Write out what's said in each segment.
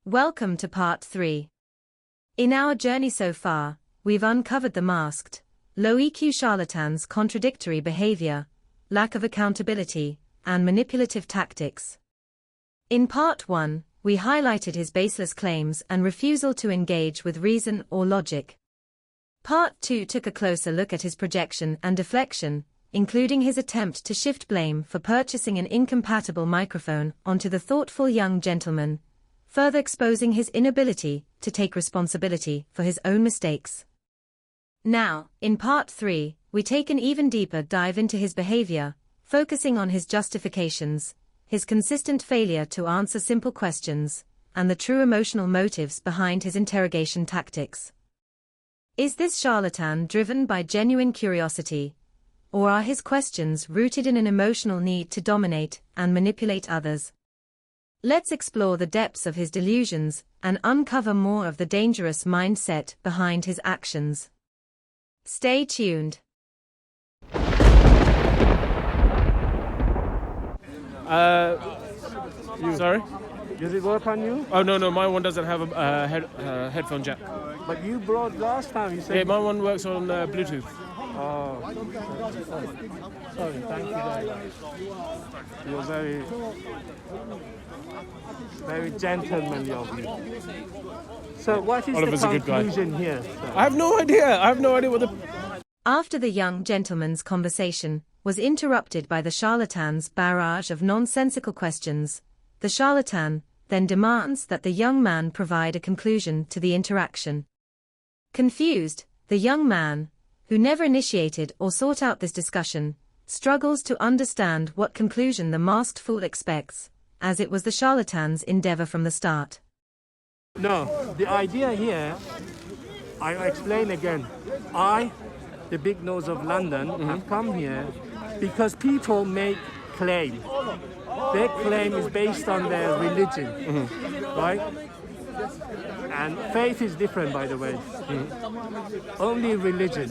Welcome to part 3. In our journey so far, we've uncovered the masked, low-EQ charlatan's contradictory behavior, lack of accountability, and manipulative tactics. In part 1, we highlighted his baseless claims and refusal to engage with reason or logic. Part 2 took a closer look at his projection and deflection, including his attempt to shift blame for purchasing an incompatible microphone onto the thoughtful young gentleman, further exposing his inability to take responsibility for his own mistakes. Now, in part 3, we take an even deeper dive into his behavior, focusing on his justifications, his consistent failure to answer simple questions, and the true emotional motives behind his interrogation tactics. Is this charlatan driven by genuine curiosity, or are his questions rooted in an emotional need to dominate and manipulate others? Let's explore the depths of his delusions and uncover more of the dangerous mindset behind his actions. Stay tuned. Sorry? Does it work on you? Oh, no, my one doesn't have a headphone jack. But you brought last time, you said... Yeah, my one works on Bluetooth. Oh. Sorry, thank you very much. You're very gentlemanly of you. So what is Oliver's the a good guy. conclusion here, sir? I have no idea what the... After the young gentleman's conversation was interrupted by the charlatan's barrage of nonsensical questions, the charlatan then demands that the young man provide a conclusion to the interaction. Confused, the young man, who never initiated or sought out this discussion, struggles to understand what conclusion the masked fool expects, as it was the charlatan's endeavor from the start. No, the idea here, I'll explain again. I, the big nose of London, have come here because people make claim. Their claim is based on their religion, right? And faith is different, by the way. Only religion,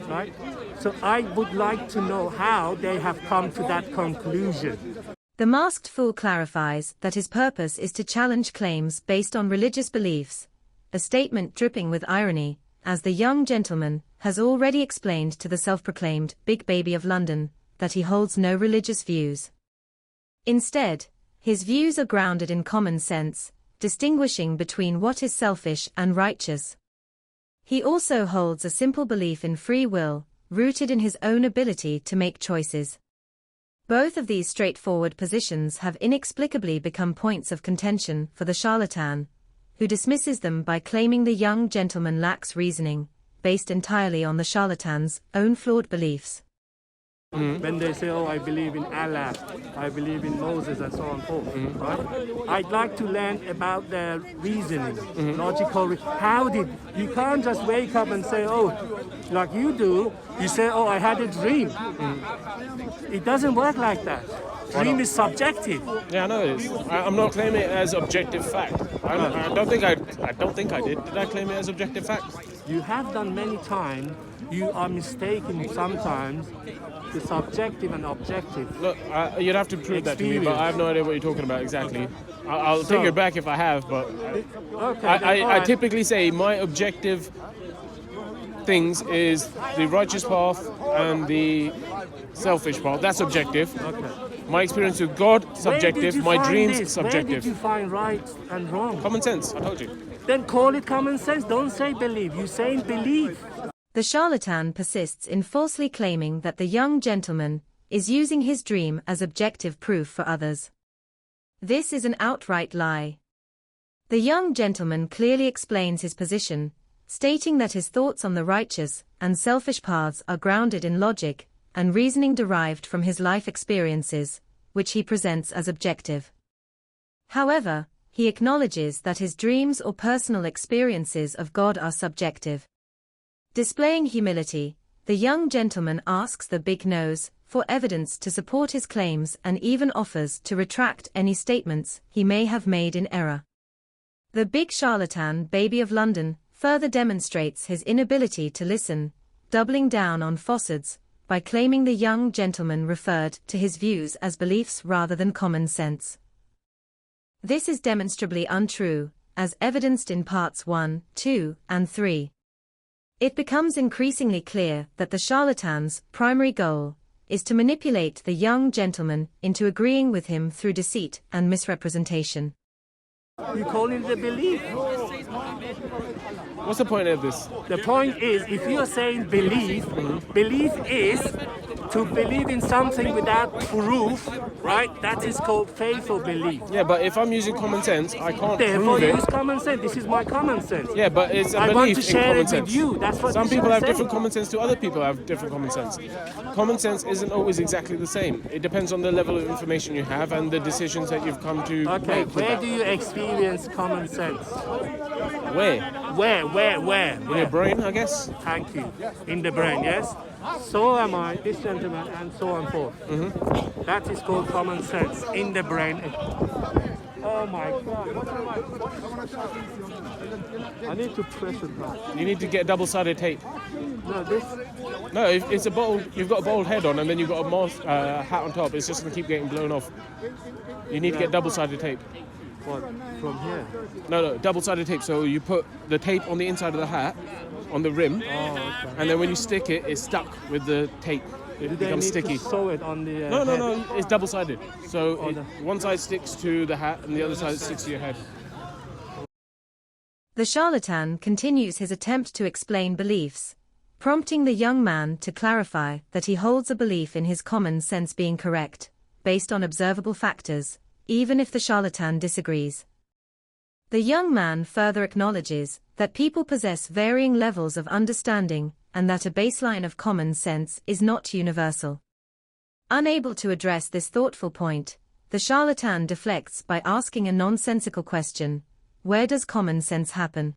right? So I would like to know how they have come to that conclusion. The masked fool clarifies that his purpose is to challenge claims based on religious beliefs, a statement dripping with irony, as the young gentleman has already explained to the self-proclaimed big baby of London that he holds no religious views. Instead, his views are grounded in common sense, distinguishing between what is selfish and righteous. He also holds a simple belief in free will, rooted in his own ability to make choices. Both of these straightforward positions have inexplicably become points of contention for the charlatan, who dismisses them by claiming the young gentleman lacks reasoning, based entirely on the charlatan's own flawed beliefs. When they say, oh, I believe in Allah, I believe in Moses, and so on and so forth, right? I'd like to learn about their reasoning, logical. You can't just wake up and say, oh, like you do, you say, oh, I had a dream. It doesn't work like that. Dream is subjective. Yeah, I know it is. I'm not claiming it as objective fact. I don't think I did. Did I claim it as objective fact? You have done many times. You are mistaken sometimes the subjective and objective. Look, you'd have to prove that to me, but I have no idea what you're talking about exactly. I'll take it back if I have, but okay, I typically say my objective things is the righteous path and the selfish path. That's objective. Okay. My experience with God, subjective. My dreams, subjective. Where did you find right and wrong? Common sense, I told you. Then call it common sense. Don't say believe. You say believe. The charlatan persists in falsely claiming that the young gentleman is using his dream as objective proof for others. This is an outright lie. The young gentleman clearly explains his position, stating that his thoughts on the righteous and selfish paths are grounded in logic and reasoning derived from his life experiences, which he presents as objective. However, he acknowledges that his dreams or personal experiences of God are subjective. Displaying humility, the young gentleman asks the big nose for evidence to support his claims and even offers to retract any statements he may have made in error. The big charlatan baby of London further demonstrates his inability to listen, doubling down on falsehoods by claiming the young gentleman referred to his views as beliefs rather than common sense. This is demonstrably untrue, as evidenced in parts 1, 2, and 3. It becomes increasingly clear that the charlatan's primary goal is to manipulate the young gentleman into agreeing with him through deceit and misrepresentation. You call it the belief. What's the point of this? The point is, if you're saying belief, belief is to believe in something without proof, right? That is called faith or belief. Yeah, but if I'm using common sense, I can't Therefore, prove it. use common sense. This is my common sense. Yeah, but it's a I want belief to in share common it sense. with you. That's what Some you people should have say. different common sense to other people have different common sense. Common sense isn't always exactly the same. It depends on the level of information you have and the decisions that you've come to Okay, make with where that. do you experience common sense? Where? Where? In your brain, I guess. Thank you. In the brain, yes? So am I, this gentleman, and so on forth. That is called common sense. In the brain. Oh my God. What am I need to press it now. You need to get double-sided tape. No, this. No, if it's a bald. You've got a bald head on, and then you've got a mask, hat on top. It's just gonna keep getting blown off. You need to get double-sided tape. What? From here? No, double-sided tape. So you put the tape on the inside of the hat, on the rim, and then when you stick it, it's stuck with the tape. It Do they becomes need sticky. to sew it on the No, head? it's double-sided. So Oh, one side sticks to the hat, and the other side sticks to your head. The charlatan continues his attempt to explain beliefs, prompting the young man to clarify that he holds a belief in his common sense being correct, based on observable factors, even if the charlatan disagrees. The young man further acknowledges that people possess varying levels of understanding and that a baseline of common sense is not universal. Unable to address this thoughtful point, the charlatan deflects by asking a nonsensical question: where does common sense happen?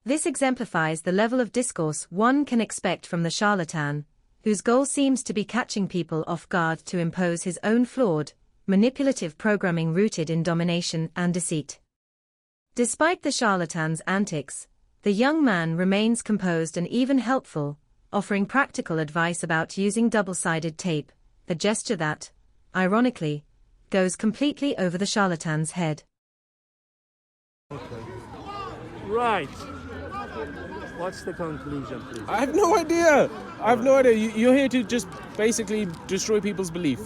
This exemplifies the level of discourse one can expect from the charlatan, whose goal seems to be catching people off guard to impose his own flawed, manipulative programming rooted in domination and deceit. Despite the charlatan's antics, the young man remains composed and even helpful, offering practical advice about using double-sided tape, a gesture that, ironically, goes completely over the charlatan's head. Right. What's the conclusion, please? I have no idea. You're here to just basically destroy people's belief.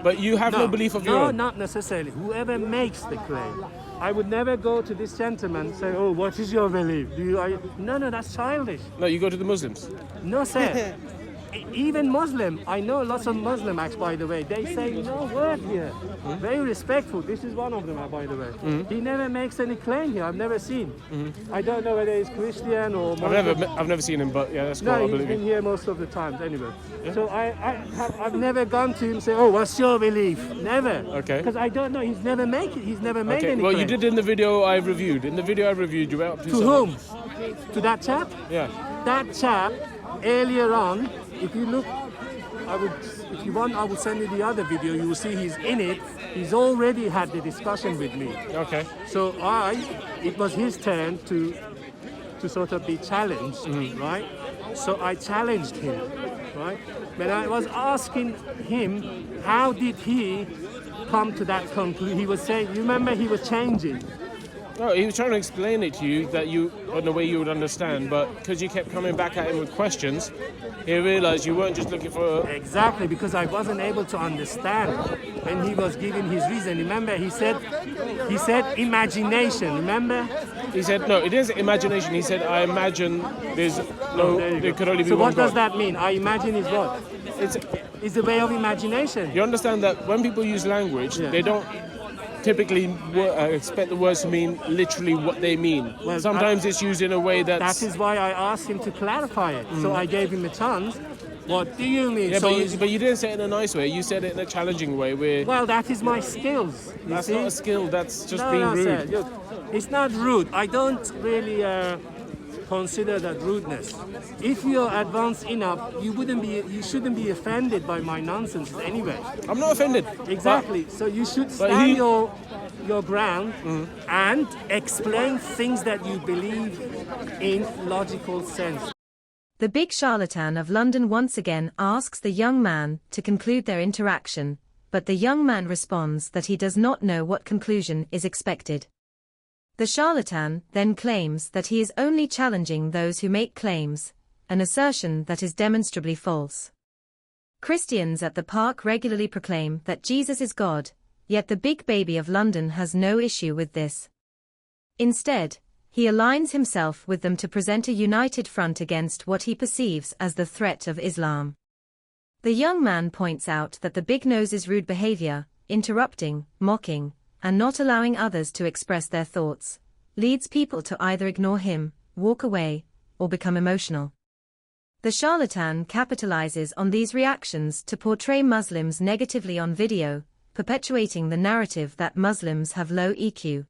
But you have no belief of your own. No, not necessarily. Whoever makes the claim. I would never go to this gentleman and say, oh, what is your belief? No, that's childish. No, you go to the Muslims. No, sir. Even Muslim, I know lots of Muslim acts, by the way, they say no word here. Very respectful. This is one of them, by the way. He never makes any claim here. I've never seen. I don't know whether he's Christian or Muslim. I've never seen him, but yeah, that's cool. I No, he's believe been you. here most of the times anyway. So I've never gone to him and say, oh, what's your belief? Never. Okay. Because I don't know. He's never made Okay. any Well, claim. you did in the video I reviewed. In the video I reviewed, you went up to To someone. whom? To that chap? Yeah. That chap, earlier on, if you look, if you want, I will send you the other video. You will see he's in it. He's already had the discussion with me. Okay. So it was his turn to sort of be challenged, right? So I challenged him, right? When I was asking him, how did he come to that conclusion? He was saying, you remember he was changing. No, he was trying to explain it to you in a way you would understand, but because you kept coming back at him with questions, he realized you weren't just looking for. Exactly, because I wasn't able to understand when he was giving his reason. Remember, he said imagination. Remember? He said no, it is imagination. He said I imagine there's there could only be So one what does God. that mean? I imagine is what? It's a way of imagination. You understand that when people use language, they don't typically expect the words to mean literally what they mean. Well, Sometimes it's used in a way that's. That is why I asked him to clarify it. So I gave him a chance. What do you mean? Yeah, So but you didn't say it in a nice way. You said it in a challenging way. well, that is my skills. You That's see? not a skill. That's just No, being no, rude. sir, look, it's not rude. I don't really consider that rudeness. If you're advanced enough, you shouldn't be offended by my nonsense anyway. I'm not offended. Exactly. So you should stand your ground and explain things that you believe in logical sense. The big charlatan of London once again asks the young man to conclude their interaction, but the young man responds that he does not know what conclusion is expected. The charlatan then claims that he is only challenging those who make claims, an assertion that is demonstrably false. Christians at the park regularly proclaim that Jesus is God, yet the big baby of London has no issue with this. Instead, he aligns himself with them to present a united front against what he perceives as the threat of Islam. The young man points out that the big nose's rude behavior, interrupting, mocking, and not allowing others to express their thoughts, leads people to either ignore him, walk away, or become emotional. The charlatan capitalizes on these reactions to portray Muslims negatively on video, perpetuating the narrative that Muslims have low EQ.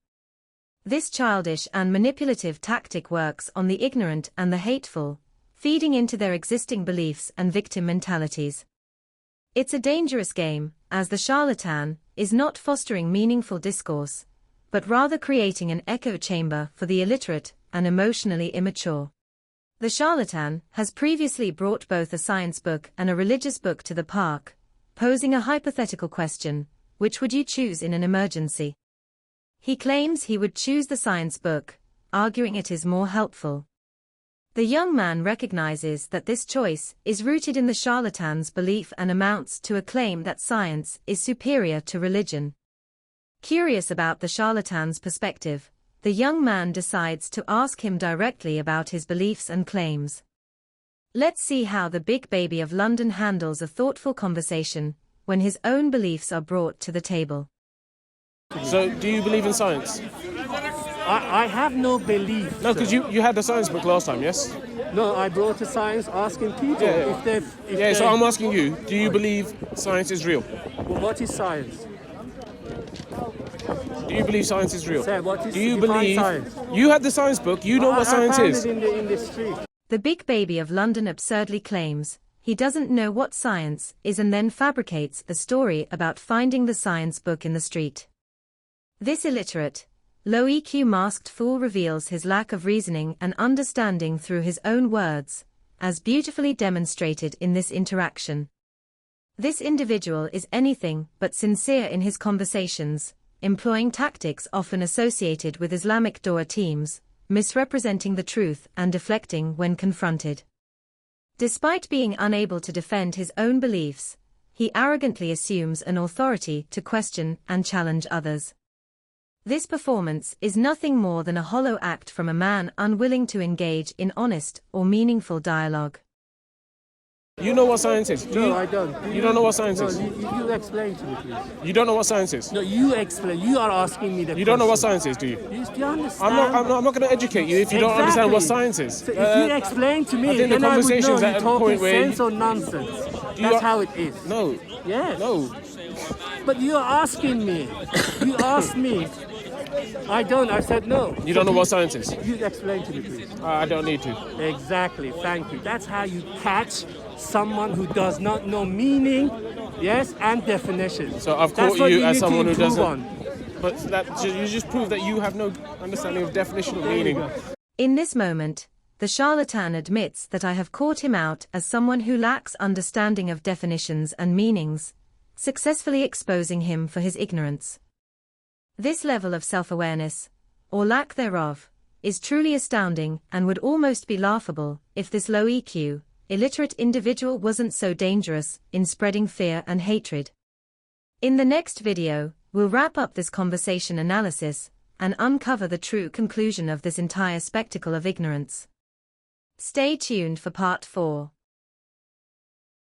This childish and manipulative tactic works on the ignorant and the hateful, feeding into their existing beliefs and victim mentalities. It's a dangerous game, as the charlatan is not fostering meaningful discourse, but rather creating an echo chamber for the illiterate and emotionally immature. The charlatan has previously brought both a science book and a religious book to the park, posing a hypothetical question: which would you choose in an emergency? He claims he would choose the science book, arguing it is more helpful. The young man recognizes that this choice is rooted in the charlatan's belief and amounts to a claim that science is superior to religion. Curious about the charlatan's perspective, the young man decides to ask him directly about his beliefs and claims. Let's see how the big baby of London handles a thoughtful conversation when his own beliefs are brought to the table. So, do you believe in science? I have no belief. No, because you had the science book last time, yes? No, I brought a science asking people if they've... So I'm asking you, do you believe science is real? Well, what is science? Do you believe science is real? Sir, what is do you define believe... science? You had the science book, you know what science is. I found it in the street. The big baby of London absurdly claims he doesn't know what science is and then fabricates a story about finding the science book in the street. This illiterate, low EQ masked fool reveals his lack of reasoning and understanding through his own words, as beautifully demonstrated in this interaction. This individual is anything but sincere in his conversations, employing tactics often associated with Islamic Dawah teams, misrepresenting the truth and deflecting when confronted. Despite being unable to defend his own beliefs, he arrogantly assumes an authority to question and challenge others. This performance is nothing more than a hollow act from a man unwilling to engage in honest or meaningful dialogue. You know what science is? No, I don't. You don't know what science is? You explain to me, please. You don't know what science is? No, you explain. You are asking me the question. You don't know what science is, do you? Do you understand? I'm not going to educate you if you don't understand what science is. So if you explain to me, then I would know at you're a talking point where sense or nonsense. That's how it is. No. Yes. No. But you're asking me. You asked me. I don't. I said no. You don't know what science is? You explain to me, please. I don't need to. Exactly. Thank you. That's how you catch someone who does not know meaning, yes, and definition. So I've caught you as someone who doesn't. But you just prove that you have no understanding of definition or meaning. In this moment, the charlatan admits that I have caught him out as someone who lacks understanding of definitions and meanings, successfully exposing him for his ignorance. This level of self-awareness, or lack thereof, is truly astounding and would almost be laughable if this low EQ, illiterate individual wasn't so dangerous in spreading fear and hatred. In the next video, we'll wrap up this conversation analysis and uncover the true conclusion of this entire spectacle of ignorance. Stay tuned for part 4.